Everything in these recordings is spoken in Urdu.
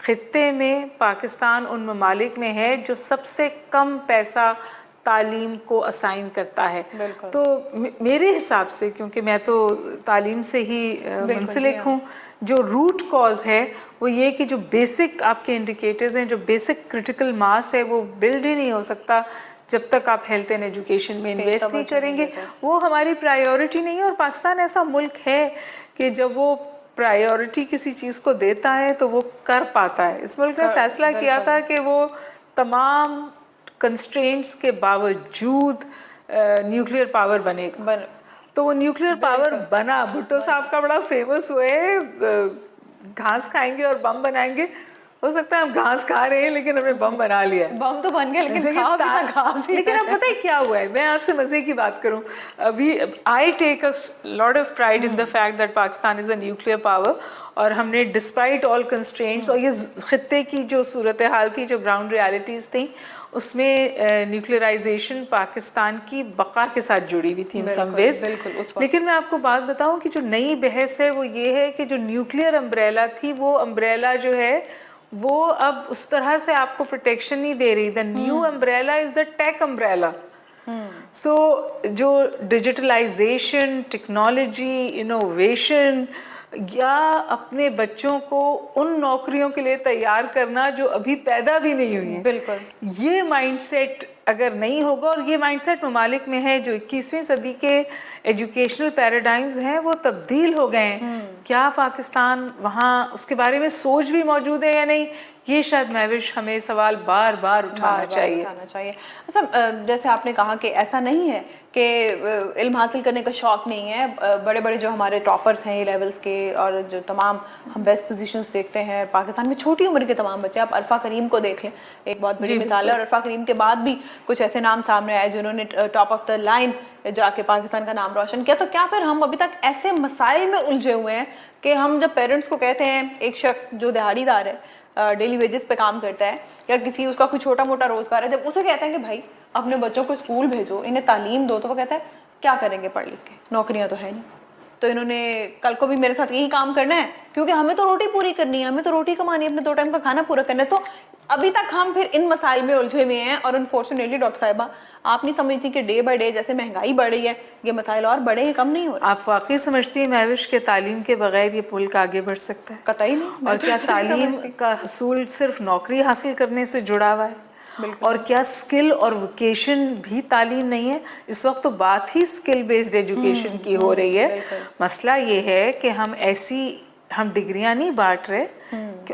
خطے میں پاکستان ان ممالک میں ہے جو سب سے کم پیسہ تعلیم کو اسائن کرتا ہے. تو میرے حساب سے, کیونکہ میں تو تعلیم سے ہی منسلک ہوں, جو روٹ کاز ہے وہ یہ کہ جو بیسک آپ کے انڈیکیٹرز ہیں, جو بیسک کرٹیکل ماس ہے, وہ بلڈ ہی نہیں ہو سکتا جب تک آپ ہیلتھ اینڈ ایجوکیشن میں انویسٹ نہیں کریں گے. وہ ہماری پرائیورٹی نہیں ہے. اور پاکستان ایسا ملک ہے کہ جب وہ پرائیورٹی کسی چیز کو دیتا ہے تو وہ کر پاتا ہے. اس ملک نے فیصلہ کیا تھا کہ وہ تمام کنسٹرینٹس کے باوجود نیوکلیئر پاور بنے گا, تو وہ نیوکلیئر پاور بنا. بھٹو صاحب کا بڑا فیمس ہوئے, گھاس کھائیں گے اور بم بنائیں گے. ہو سکتا ہے ہم گھاس کھا رہے ہیں لیکن ہم نے بم بنا لیا ہے. بم تو بن گیا لیکن اب پتہ ہے کیا ہوا ہے, میں آپ سے مزے کی بات کروں. I take a lot of pride in the fact that Pakistan is a nuclear power, اور ہم نے ڈسپائٹ آل کنسٹرینٹس, اور یہ خطے کی جو صورتحال تھی, جو گراؤنڈ ریالٹیز تھیں, اس میں نیوکلیئرائزیشن پاکستان کی بقا کے ساتھ جڑی ہوئی تھی ان سم ویز. لیکن میں آپ کو بات بتاؤں کہ جو نئی بحث ہے وہ یہ ہے کہ جو نیوکلیئر امبریلا تھی, وہ امبریلا جو ہے وہ اب اس طرح سے آپ کو پروٹیکشن نہیں دے رہی. The new umbrella is the tech umbrella. So جو ڈیجیٹلائزیشن, ٹیکنالوجی, انوویشن, یا اپنے بچوں کو ان نوکریوں کے لیے تیار کرنا جو ابھی پیدا بھی نہیں ہوئی ہیں, بالکل یہ مائنڈ سیٹ اگر نہیں ہوگا, اور یہ مائنڈ سیٹ ممالک میں ہے جو 21ویں صدی کے ایجوکیشنل پیراڈائمز ہیں وہ تبدیل ہو گئے ہیں. کیا پاکستان وہاں اس کے بارے میں سوچ بھی موجود ہے یا نہیں, یہ شاید مہوش ہمیں سوال بار بار اٹھانا چاہیے. اچھا, جیسے آپ نے کہا کہ ایسا نہیں ہے کہ علم حاصل کرنے کا شوق نہیں ہے. بڑے بڑے جو ہمارے ٹاپرز ہیں لیولز کے, اور جو تمام ہم بیسٹ پوزیشنز دیکھتے ہیں پاکستان میں, چھوٹی عمر کے تمام بچے, آپ عرفہ کریم کو دیکھ لیں, ایک بہت بڑی مثال ہے. اور عرفہ کریم کے بعد بھی کچھ ایسے نام سامنے آئے جنہوں نے ٹاپ آف دا لائن جا کے پاکستان کا نام روشن کیا. تو کیا پھر ہم ابھی تک ایسے مسائل میں الجھے ہوئے ہیں کہ ہم جب پیرنٹس کو کہتے ہیں, ایک شخص جو دیہڑی دار ہے, ڈیلی ویجز پہ کام کرتا ہے, یا کسی اس کا کوئی چھوٹا موٹا روزگار ہے, جب اسے کہتے ہیں کہ بھائی اپنے بچوں کو اسکول بھیجو, انہیں تعلیم دو, تو وہ کہتا ہے کیا کریں گے پڑھ لکھ کے, نوکریاں تو ہے نہیں, تو انہوں نے کل کو بھی میرے ساتھ یہی کام کرنا ہے, کیونکہ ہمیں تو روٹی پوری کرنی ہے, ہمیں تو روٹی کمانی ہے, اپنے 2 ٹائم کا کھانا پورا کرنا ہے. تو ابھی تک ہم پھر ان مسائل میں الجھے ہوئے ہیں. اور انفارچونیٹلی ڈاکٹر صاحبہ, آپ نہیں سمجھتی کہ ڈے بائی ڈے جیسے مہنگائی بڑھ رہی ہے, یہ مسائل اور بڑے ہیں, کم نہیں ہو رہے؟ آپ واقعی سمجھتی ہیں مہوش کہ تعلیم کے بغیر یہ ملک آگے بڑھ سکتا ہے؟ قطعی نہیں. اور کیا تعلیم کا حصول صرف نوکری حاصل کرنے سے جڑا ہوا ہے؟ اور کیا اسکل اور ووکیشن بھی تعلیم نہیں ہے؟ اس وقت تو بات ہی اسکل بیسڈ ایجوکیشن کی ہو رہی ہے. مسئلہ یہ ہے کہ ہم ڈگریاں نہیں بانٹ رہے,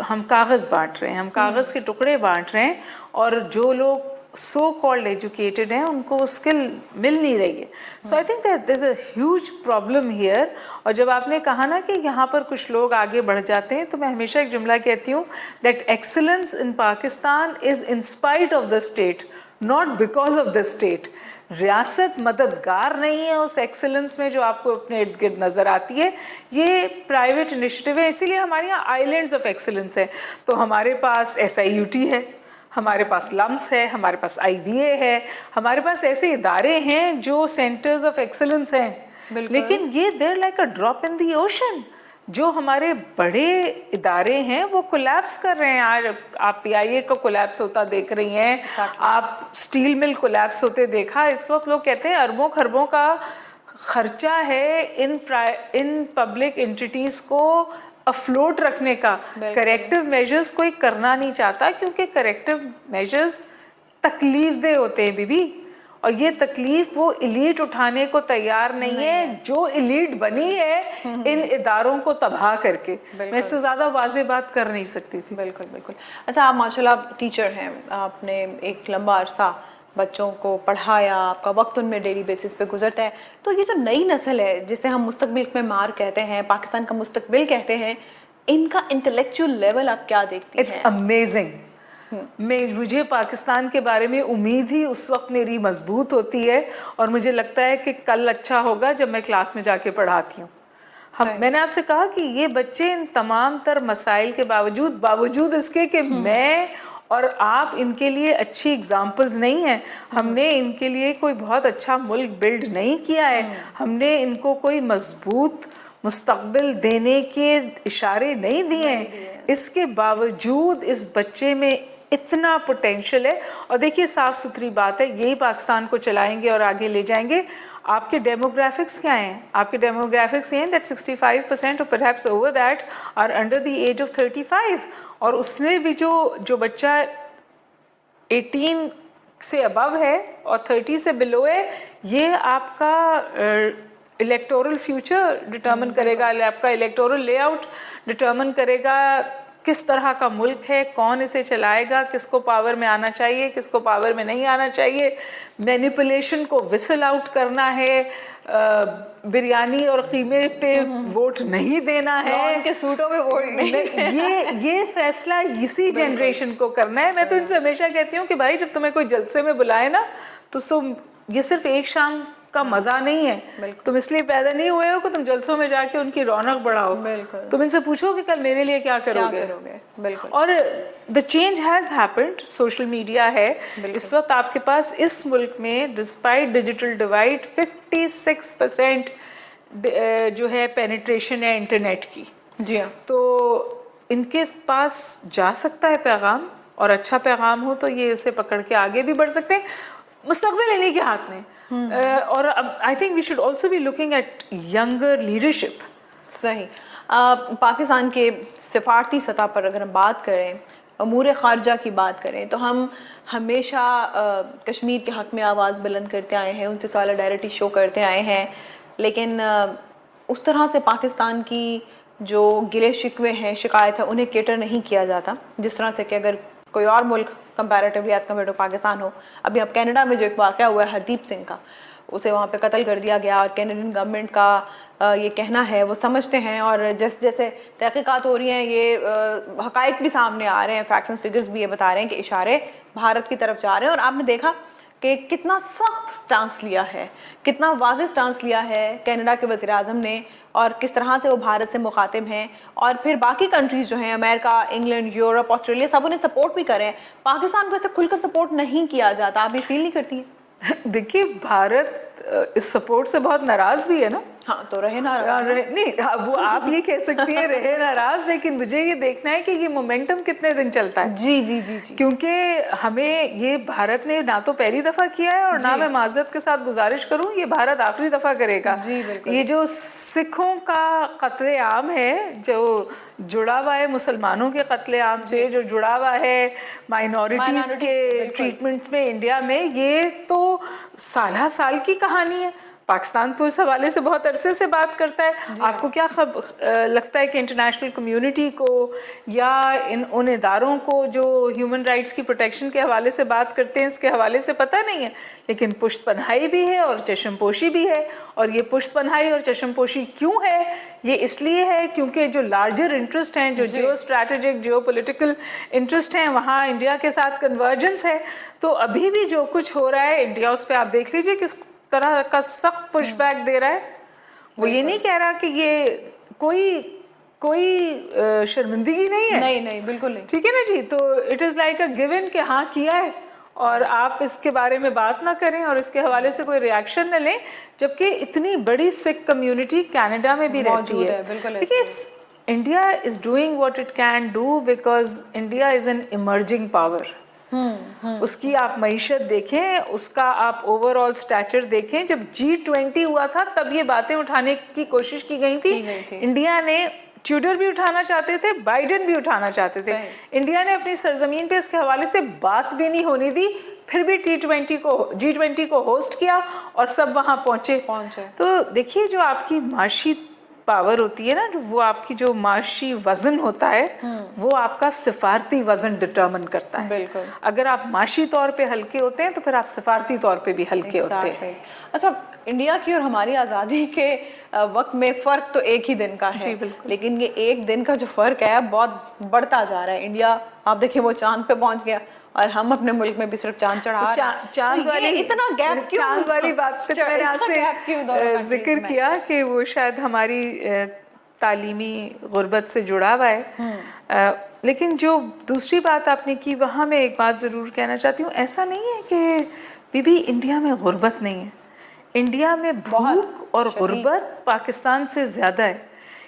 ہم کاغذ بانٹ رہے ہیں, ہم کاغذ کے ٹکڑے بانٹ رہے ہیں, اور جو لوگ سو کالڈ ایجوکیٹڈ ہیں ان کو وہ اسکل مل نہیں رہی ہے. So I think that there is a huge problem here. اور جب آپ نے کہا نا کہ یہاں پر کچھ لوگ آگے بڑھ جاتے ہیں, تو میں ہمیشہ ایک جملہ کہتی ہوں, that excellence in Pakistan is in spite of the state, not because of the state. ریاست مددگار نہیں ہے اس ایکسلنس میں جو آپ کو اپنے ارد گرد نظر آتی ہے, یہ پرائیویٹ انیشیٹو ہے. اسی لیے ہمارے یہاں آئی لینڈز آف ایکسلنس ہے. تو ہمارے پاس SIUT ہے, ہمارے پاس لمس ہے, ہمارے پاس IBA ہے, ہمارے پاس ایسے ادارے ہیں جو سینٹرز آف ایکسلنس ہیں. لیکن یہ they're like a drop in the ocean. جو ہمارے بڑے ادارے ہیں وہ کولیپس کر رہے ہیں. آج آپ PIA کا کولیپس ہوتا دیکھ رہی ہیں, آپ اسٹیل مل کولیپس ہوتے دیکھا. اس وقت لوگ کہتے ہیں اربوں خربوں کا خرچہ ہے ان پبلک انٹیٹیز کو افلوٹ رکھنے کا. کریکٹیو میجرز کوئی کرنا نہیں چاہتا, کیونکہ کریکٹیو میجرز تکلیف دہ ہوتے ہیں بی, اور یہ تکلیف وہ ایلیٹ اٹھانے کو تیار نہیں ہے جو ایلیٹ بنی ہے ان اداروں کو تباہ کر کے. میں اس سے زیادہ واضح بات کر نہیں سکتی تھی. بالکل بالکل. اچھا, آپ ماشاءاللہ ٹیچر ہیں, آپ نے ایک لمبا عرصہ بچوں کو پڑھایا, آپ کا وقت ان میں ڈیلی بیسس پہ گزرتا ہے. تو یہ جو نئی نسل ہے جسے ہم مستقبل میں مار کہتے ہیں, پاکستان کا مستقبل کہتے ہیں, ان کا انٹلیکچوئل لیول آپ کیا دیکھتی ہیں؟ It's amazing. مجھے پاکستان کے بارے میں امید ہی اس وقت میری مضبوط ہوتی ہے, اور مجھے لگتا ہے کہ کل اچھا ہوگا جب میں کلاس میں جا کے پڑھاتی ہوں. میں نے آپ سے کہا کہ یہ بچے ان تمام تر مسائل کے باوجود اس کے کہ میں اور آپ ان کے لیے اچھی اگزامپلز نہیں ہیں, ہم نے ان کے لیے کوئی بہت اچھا ملک بلڈ نہیں کیا ہے, ہم نے ان کو کوئی مضبوط مستقبل دینے کے اشارے نہیں دیے ہیں، اس کے باوجود اس بچے میں اتنا پوٹینشیل ہے. اور دیکھیے صاف ستھری بات ہے، یہی پاکستان کو چلائیں گے اور آگے لے جائیں گے. آپ کے ڈیموگرافکس کیا ہیں؟ آپ کے ڈیموگرافکس یہ ہیں that 65% or perhaps over that are under the age of 35. اور اس میں بھی جو بچہ 18 سے ابو ہے اور 30 سے بلو ہے، یہ آپ کا الیکٹورل فیوچر ڈٹرمن کرے گا، آپ کا الیکٹورل لے آؤٹ ڈٹرمن کرے گا کس طرح کا ملک ہے، کون اسے چلائے گا، کس کو پاور میں آنا چاہیے، کس کو پاور میں نہیں آنا چاہیے. مینیپولیشن کو وسل آؤٹ کرنا ہے، بریانی اور قیمے پہ ووٹ نہیں دینا ہے، ان کے سوٹوں پہ ووٹ نہیں. یہ فیصلہ اسی جنریشن کو کرنا ہے. میں تو ان سے ہمیشہ کہتی ہوں کہ بھائی جب تمہیں کوئی جلسے میں بلائے نا تو یہ صرف ایک شام کا مزہ نہیں ہے. تم اس لیے پیدا نہیں ہوئے ہو کہ تم جلسوں میں جا کے ان کی رونق بڑھاؤ. تم ان سے پوچھو کہ کل میرے لیے کیا کرو گے. بالکل. اور the change has happened. Social media ہے اس وقت آپ کے پاس اس ملک میں ڈسپائٹ ڈیجیٹل ڈیوائڈ 56% جو ہے پینیٹریشن ہے انٹرنیٹ کی. جی ہاں. تو ان کے پاس جا سکتا ہے پیغام، اور اچھا پیغام ہو تو یہ اسے پکڑ کے آگے بھی بڑھ سکتے ہیں. مستقبل انہیں کے ہاتھ میں. اور I think we should also be looking at younger leadership. صحیح. پاکستان کے سفارتی سطح پر اگر ہم بات کریں، امور خارجہ کی بات کریں، تو ہم ہمیشہ کشمیر کے حق میں آواز بلند کرتے آئے ہیں، ان سے سالیڈیرٹی شو کرتے آئے ہیں، لیکن اس طرح سے پاکستان کی جو گلے شکوے ہیں، شکایت ہے، انہیں کیٹر نہیں کیا جاتا جس طرح سے کہ اگر کوئی اور ملک comparatively as compare to Pakistan ہو. ابھی اب کینیڈا میں جو ایک واقعہ ہوا ہے ہردیپ سنگھ کا، اسے وہاں پہ قتل کر دیا گیا، اور کینیڈین گورنمنٹ کا یہ کہنا ہے، وہ سمجھتے ہیں، اور جیسے تحقیقات ہو رہی ہیں یہ حقائق بھی سامنے آ رہے ہیں، فیکٹس اینڈ فگرز بھی یہ بتا رہے ہیں کہ اشارے بھارت کی طرف جا رہے ہیں. اور آپ نے دیکھا کہ کتنا سخت سٹانس لیا ہے، کتنا واضح سٹانس لیا ہے کینیڈا کے وزیر اعظم نے، اور کس طرح سے وہ بھارت سے مخاطب ہیں. اور پھر باقی کنٹریز جو ہیں، امریکہ، انگلینڈ، یورپ، آسٹریلیا، سب انہیں سپورٹ بھی کریں. پاکستان کو ایسے کھل کر سپورٹ نہیں کیا جاتا. آپ یہ فیل نہیں کرتی ہیں؟ دیکھیے بھارت اس سپورٹ سے بہت ناراض بھی ہے نا. ہاں تو رہے ناراض. نہیں وہ آپ یہ کہہ سکتی ہیں رہے ناراض، لیکن مجھے یہ دیکھنا ہے کہ یہ مومنٹم کتنے دن چلتا ہے. جی جی جی جی. کیونکہ ہمیں یہ بھارت نے نہ تو پہلی دفعہ کیا ہے، اور نہ میں معذرت کے ساتھ گزارش کروں یہ بھارت آخری دفعہ کرے گا. یہ جو سکھوں کا قتل عام ہے، جو جڑا ہوا ہے مسلمانوں کے قتل عام سے، جو جڑا ہوا ہے مائنورٹیز کے ٹریٹمنٹ میں انڈیا میں، یہ تو سالہ سال کی کہانی ہے. پاکستان تو اس حوالے سے بہت عرصے سے بات کرتا ہے. آپ کو کیا لگتا ہے کہ انٹرنیشنل کمیونٹی کو یا ان اداروں کو جو ہیومن رائٹس کی پروٹیکشن کے حوالے سے بات کرتے ہیں، اس کے حوالے سے پتہ نہیں ہے؟ لیکن پشت پناہی بھی ہے اور چشم پوشی بھی ہے. اور یہ پشت پناہی اور چشم پوشی کیوں ہے؟ یہ اس لیے ہے کیونکہ جو لارجر انٹرسٹ ہیں، جو geo strategic, geo political interest ہیں، وہاں انڈیا کے ساتھ کنورجنس ہے. تو ابھی بھی جو کچھ ہو رہا ہے انڈیا، اس پہ آپ دیکھ لیجئے کس طرح کا سخت پش بیک دے رہا ہے. وہ یہ نہیں کہہ رہا کہ یہ کوئی شرمندگی نہیں ہے. نہیں بالکل نہیں. ٹھیک ہے نا جی. تو it is like a given کہ ہاں کیا ہے، اور آپ اس کے بارے میں بات نہ کریں اور اس کے حوالے سے کوئی ریاکشن نہ لیں، جبکہ اتنی بڑی سکھ کمیونٹی کینیڈا میں بھی رہتی ہے. دیکھیے India is doing what it can do because India is an emerging power. اس کی آپ معیشت دیکھیں، اس کا آپ اوور آل سٹیچر دیکھیں. جب G20 ہوا تھا تب یہ باتیں اٹھانے کی کوشش کی گئی تھی. انڈیا نے ٹیوڈر بھی اٹھانا چاہتے تھے، بائیڈن بھی اٹھانا چاہتے تھے. انڈیا نے اپنی سرزمین پہ اس کے حوالے سے بات بھی نہیں ہونے دی، پھر بھی G20 کو ہوسٹ کیا اور سب وہاں پہنچے. تو دیکھیے جو آپ کی معاشی پاور ہوتی ہے نا، وہ آپ کی جو معاشی وزن ہوتا ہے، وہ آپ کا سفارتی وزن ڈٹرمن کرتا ہے. بالکل. اگر آپ معاشی طور پہ ہلکے ہوتے ہیں تو پھر آپ سفارتی طور پہ بھی ہلکے ہوتے ہیں. اچھا، انڈیا کی اور ہماری آزادی کے وقت میں فرق تو ایک ہی دن کا ہے، لیکن یہ ایک دن کا جو فرق ہے بہت بڑھتا جا رہا ہے. انڈیا آپ دیکھیں وہ چاند پہ پہنچ گیا، اور ہم اپنے ملک میں بھی صرف چاند چڑھا رہے ہیں. چاند والی بات پہ میں نے آپ سے ذکر کیا کہ وہ شاید ہماری تعلیمی غربت سے جڑا ہوا ہے. لیکن جو دوسری بات آپ نے کی، وہاں میں ایک بات ضرور کہنا چاہتی ہوں. ایسا نہیں ہے کہ بی انڈیا میں غربت نہیں ہے. انڈیا میں بھوک اور غربت پاکستان سے زیادہ ہے.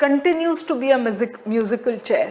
continues to be a musical chair.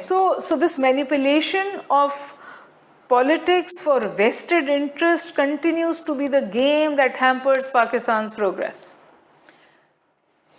So this manipulation of politics for vested interest continues to be the game that hampers Pakistan's progress.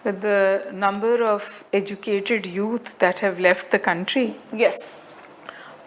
with the number of educated youth that have left the country, yes,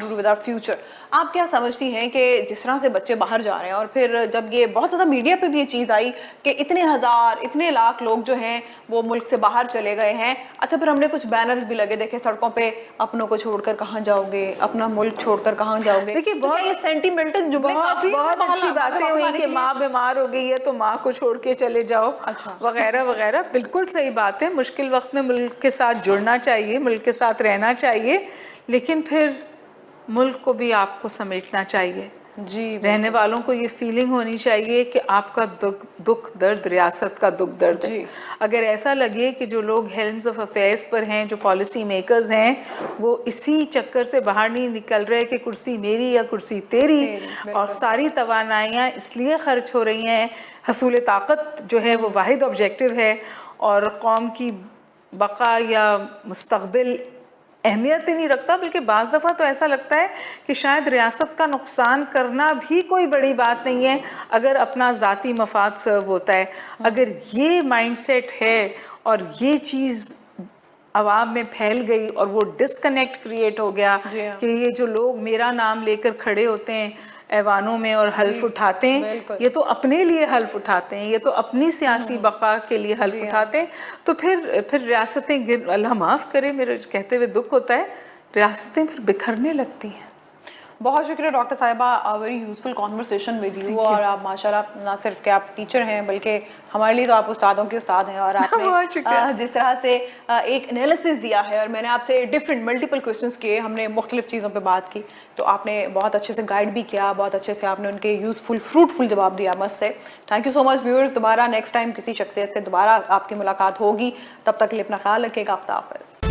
to do with our future. آپ کیا سمجھتی ہیں کہ جس طرح سے بچے باہر جا رہے ہیں اور پھر جب یہ بہت زیادہ میڈیا پہ بھی یہ چیز آئی کہ اتنے ہزار اتنے لاکھ لوگ جو ہیں وہ ملک سے باہر چلے گئے ہیں، اچھا پھر ہم نے کچھ بینرز بھی لگے دیکھے سڑکوں پہ، اپنوں کو چھوڑ کر کہاں جاؤ گے، اپنا ملک چھوڑ کر کہاں جاؤ گے؟ دیکھیے تو کیا یہ سینٹیمنٹل جملے کافی بہت اچھی باتیں ہوئی کہ ماں بیمار ہو گئی ہے تو ماں کو چھوڑ کے چلے جاؤ وغیرہ وغیرہ، بالکل صحیح بات ہے. مشکل وقت میں ملک کے ساتھ جڑنا چاہیے، ملک کے ساتھ رہنا چاہیے، لیکن پھر ملک کو بھی آپ کو سمیٹنا چاہیے. جی رہنے والوں کو یہ فیلنگ ہونی چاہیے کہ آپ کا دکھ درد ریاست کا دکھ درد ہے. اگر ایسا لگے کہ جو لوگ ہیلمز آف افیئرس پر ہیں، جو پالیسی میکرز ہیں، وہ اسی چکر سے باہر نہیں نکل رہے کہ کرسی میری یا کرسی تیری، اور ساری توانائیاں اس لیے خرچ ہو رہی ہیں. حصول طاقت جو ہے وہ واحد آبجیکٹو ہے، اور قوم کی بقا یا مستقبل اہمیت ہی نہیں رکھتا، بلکہ بعض دفعہ تو ایسا لگتا ہے کہ شاید ریاست کا نقصان کرنا بھی کوئی بڑی بات نہیں ہے اگر اپنا ذاتی مفاد سرو ہوتا ہے. اگر یہ مائنڈ سیٹ ہے اور یہ چیز عوام میں پھیل گئی اور وہ ڈسکنیکٹ کریٹ ہو گیا کہ یہ جو لوگ میرا نام لے کر کھڑے ہوتے ہیں ایوانوں میں اور حلف اٹھاتے ہیں، یہ تو اپنے لیے حلف اٹھاتے ہیں، یہ تو اپنی سیاسی بقا کے لیے حلف اٹھاتے ہیں، تو پھر ریاستیں اللہ معاف کرے، میرے کہتے ہوئے دکھ ہوتا ہے، ریاستیں پھر بکھرنے لگتی ہیں. بہت شکریہ ڈاکٹر صاحبہ، very useful conversation with you. اور آپ ماشاءاللہ نہ صرف کہ آپ ٹیچر ہیں بلکہ ہمارے لیے تو آپ استادوں کے استاد ہیں، اور آپ نے جس طرح سے ایک انالیسس دیا ہے، اور میں نے آپ سے ڈفرینٹ ملٹیپل کویشچنس کیے، ہم نے مختلف چیزوں پہ بات کی، تو آپ نے بہت اچھے سے گائیڈ بھی کیا، بہت اچھے سے آپ نے ان کے یوزفل فروٹفل جواب دیا مست سے. Thank you so much viewers. دوبارہ نیکسٹ ٹائم کسی شخصیت سے دوبارہ آپ کی ملاقات ہوگی، تب تک کے لیے اپنا خیال رکھیے گا. خدا حافظ.